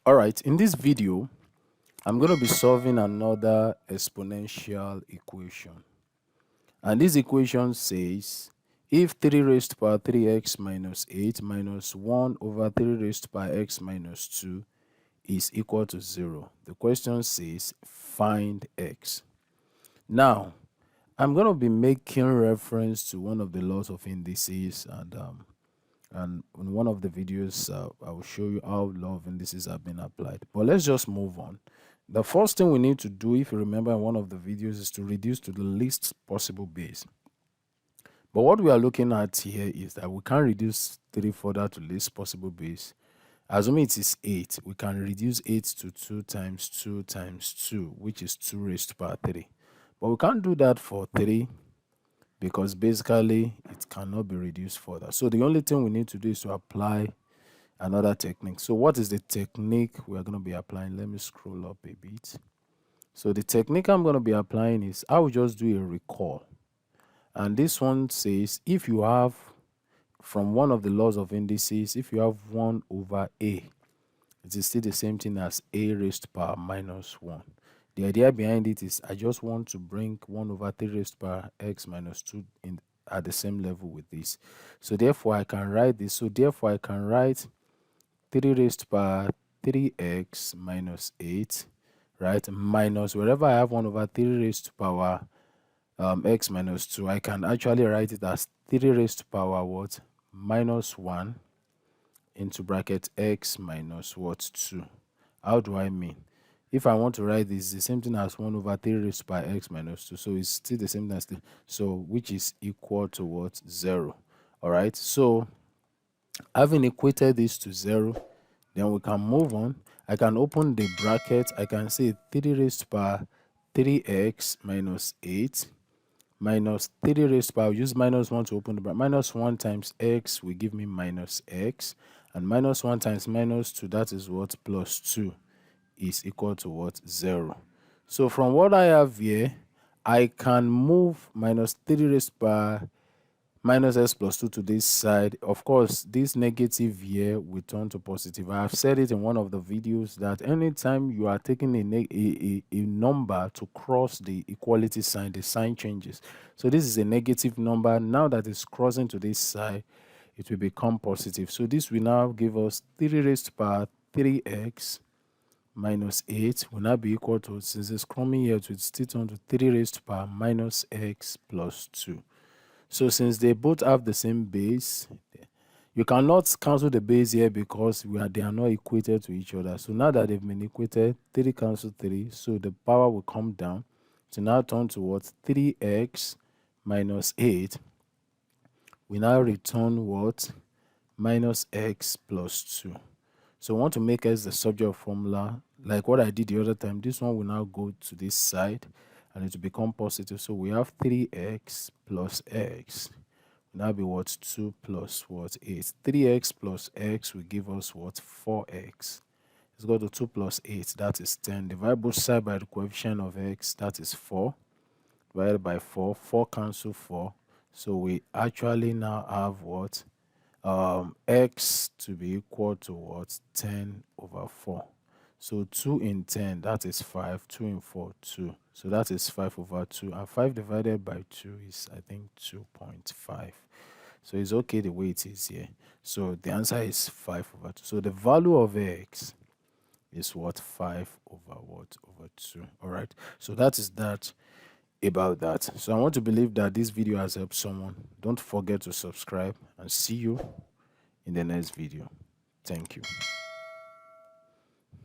Alright, in this video, I'm going to be solving another exponential equation. And this equation says, if 3 raised to power 3x minus 8 minus 1 over 3 raised to power x minus 2 is equal to 0. The question says, find x. Now, I'm going to be making reference to one of the laws of indices, and in one of the videos, I will show you how law of indices have been applied. But let's just move on. The first thing we need to do, if you remember in one of the videos, is to reduce to the least possible base. But what we are looking at here is that we can reduce 3 further to least possible base. Assuming it is 8, we can reduce 8 to 2 times 2 times 2, which is 2 raised to power 3. But we can't do that for 3, because basically it cannot be reduced further. So the only thing we need to do is to apply another technique. So what is the technique we are going to be applying? Let me scroll up a bit. So the technique I'm going to be applying is, I will just do a recall. And this one says, if you have, from one of the laws of indices, if you have 1 over a, it is still the same thing as a raised to power minus 1. The idea behind it is I just want to bring 1 over 3 raised to power x minus 2 in at the same level with this. So therefore I can write this. So therefore I can write 3 raised to power 3x minus 8, right? Minus wherever I have 1 over 3 raised to power x minus 2, I can actually write it as 3 raised to power what? Minus 1 into bracket x minus what? 2. How do I mean? If I want to write this, the same thing as 1 over 3 raised to power x minus 2. So it's still the same as the, so which is equal to what? 0. All right. So having equated this to 0, then we can move on. I can open the bracket. I can say 3 raised to power 3x minus 8 minus 3 raised to power. Use minus 1 to open the bracket. Minus 1 times x will give me minus x. And minus 1 times minus 2, that is what? Plus 2. Is equal to what? 0. So from what I have here, I can move minus 3 raised to power minus x plus 2 to this side. Of course, this negative here will turn to positive. I have said it in one of the videos that anytime you are taking a number to cross the equality sign, the sign changes. So this is a negative number. Now that it's crossing to this side, it will become positive. So this will now give us 3 raised to power 3x minus 8 will now be equal to, since it's coming here, it will still turn to 3 raised to power minus x plus 2. So since they both have the same base, you cannot cancel the base here because they are not equated to each other. So now that they've been equated, 3 cancel 3, so the power will come down to now turn to what? 3x minus 8. We now return what? Minus x plus 2. So I want to make x the subject formula, like what I did the other time. This one will now go to this side, and it will become positive. So we have 3x plus x will now be what? 2 plus what? 8. 3x plus x will give us what? 4x. Let's go to 2 plus 8, that is 10. Divide both sides by the coefficient of x, that is 4. Divided by 4, 4 cancel 4. So we actually now have what? X to be equal to what? 10 over 4. So 2 in 10, that is 5. 2 in 4, 2. So that is 5 over 2. And 5 divided by 2 is, I think, 2.5. So it's okay the way it is here. So the answer is 5 over 2. So the value of x is what? 5 over what? Over 2. All right. So that is that about that. So I want to believe that this video has helped someone. Don't forget to subscribe, and see you in the next video. Thank you.